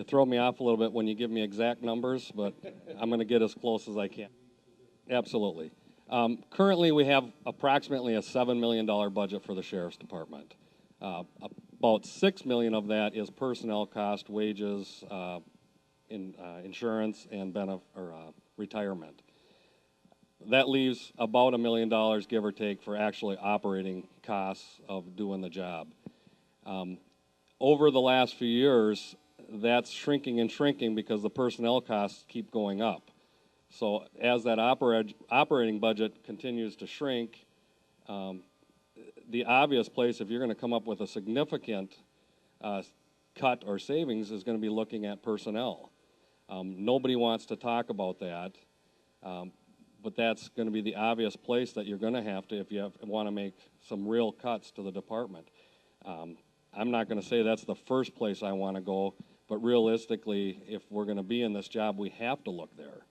throw me off a little bit when you give me exact numbers, but I'm going to get as close as I can. Absolutely. Currently, we have approximately a $7 million budget for the Sheriff's Department. About $6 million of that is personnel cost, wages, insurance, and retirement. That leaves about $1 million, give or take, for actually operating costs of doing the job. Over the last few years, that's shrinking and shrinking because the personnel costs keep going up. So as that operating budget continues to shrink, the obvious place, if you're going to come up with a significant cut or savings, is going to be looking at personnel. Nobody wants to talk about that, but that's going to be the obvious place that you're going to have to if you want to make some real cuts to the department. I'm not going to say that's the first place I want to go, but realistically, if we're going to be in this job, we have to look there.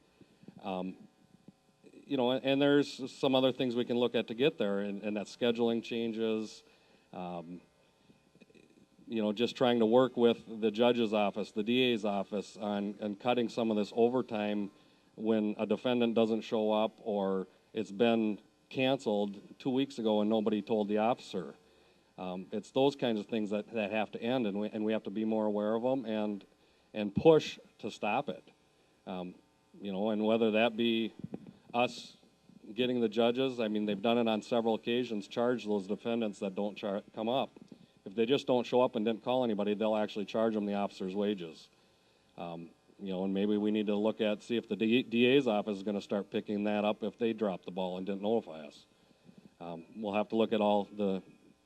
You know, and there's some other things we can look at to get there, and that's scheduling changes, you know, just trying to work with the judge's office, the DA's office on cutting some of this overtime when a defendant doesn't show up or it's been canceled 2 weeks ago and nobody told the officer. It's those kinds of things that have to end, and we have to be more aware of them and push to stop it. You know, and whether that be us getting the judges, I mean, they've done it on several occasions, charge those defendants that don't come up. If they just don't show up and didn't call anybody, they'll actually charge them the officer's wages. You know, and maybe we need to look at, see if the DA's office is going to start picking that up if they dropped the ball and didn't notify us. We'll have to look at all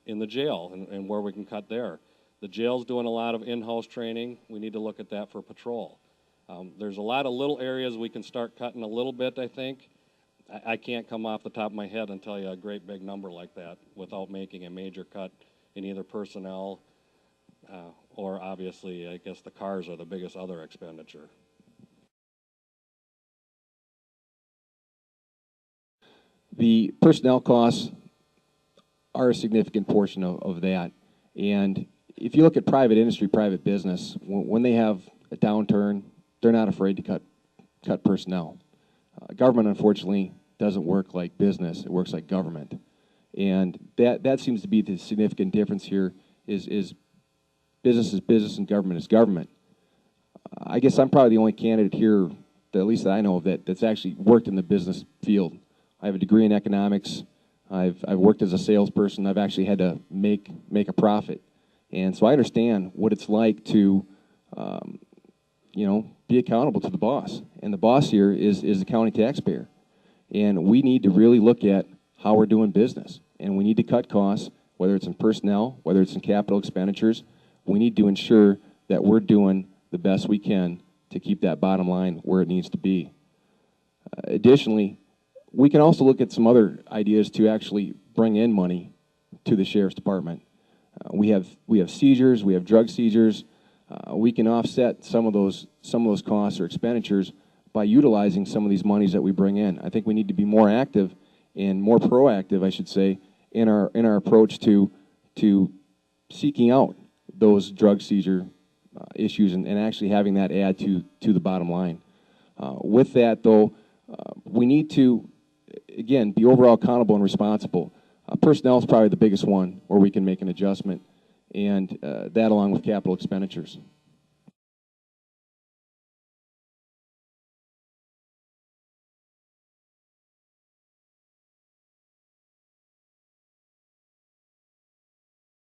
in the jail and where we can cut there. The jail's doing a lot of in-house training. We need to look at that for patrol. There's a lot of little areas we can start cutting a little bit, I think. I can't come off the top of my head and tell you a great big number like that without making a major cut in either personnel or obviously, I guess the cars are the biggest other expenditure. The personnel costs are a significant portion of that. And if you look at private industry, private business, when they have a downturn, they're not afraid to cut personnel. Government, unfortunately, doesn't work like business. It works like government. And that seems to be the significant difference here is business is business and government is government. I guess I'm probably the only candidate here, at least that I know of, that's actually worked in the business field. I have a degree in economics. I've worked as a salesperson. I've actually had to make a profit. And so I understand what it's like to, you know, be accountable to the boss. And the boss here is the county taxpayer. And we need to really look at how we're doing business. And we need to cut costs, whether it's in personnel, whether it's in capital expenditures. We need to ensure that we're doing the best we can to keep that bottom line where it needs to be. Additionally, we can also look at some other ideas to actually bring in money to the Sheriff's Department. We have seizures, we have drug seizures. We can offset some of those costs or expenditures by utilizing some of these monies that we bring in. I think we need to be more active and more proactive, I should say, in our approach to seeking out those drug seizure issues and actually having that add to the bottom line. With that, though, we need to, again, be overall accountable and responsible. Personnel is probably the biggest one where we can make an adjustment, and that along with capital expenditures.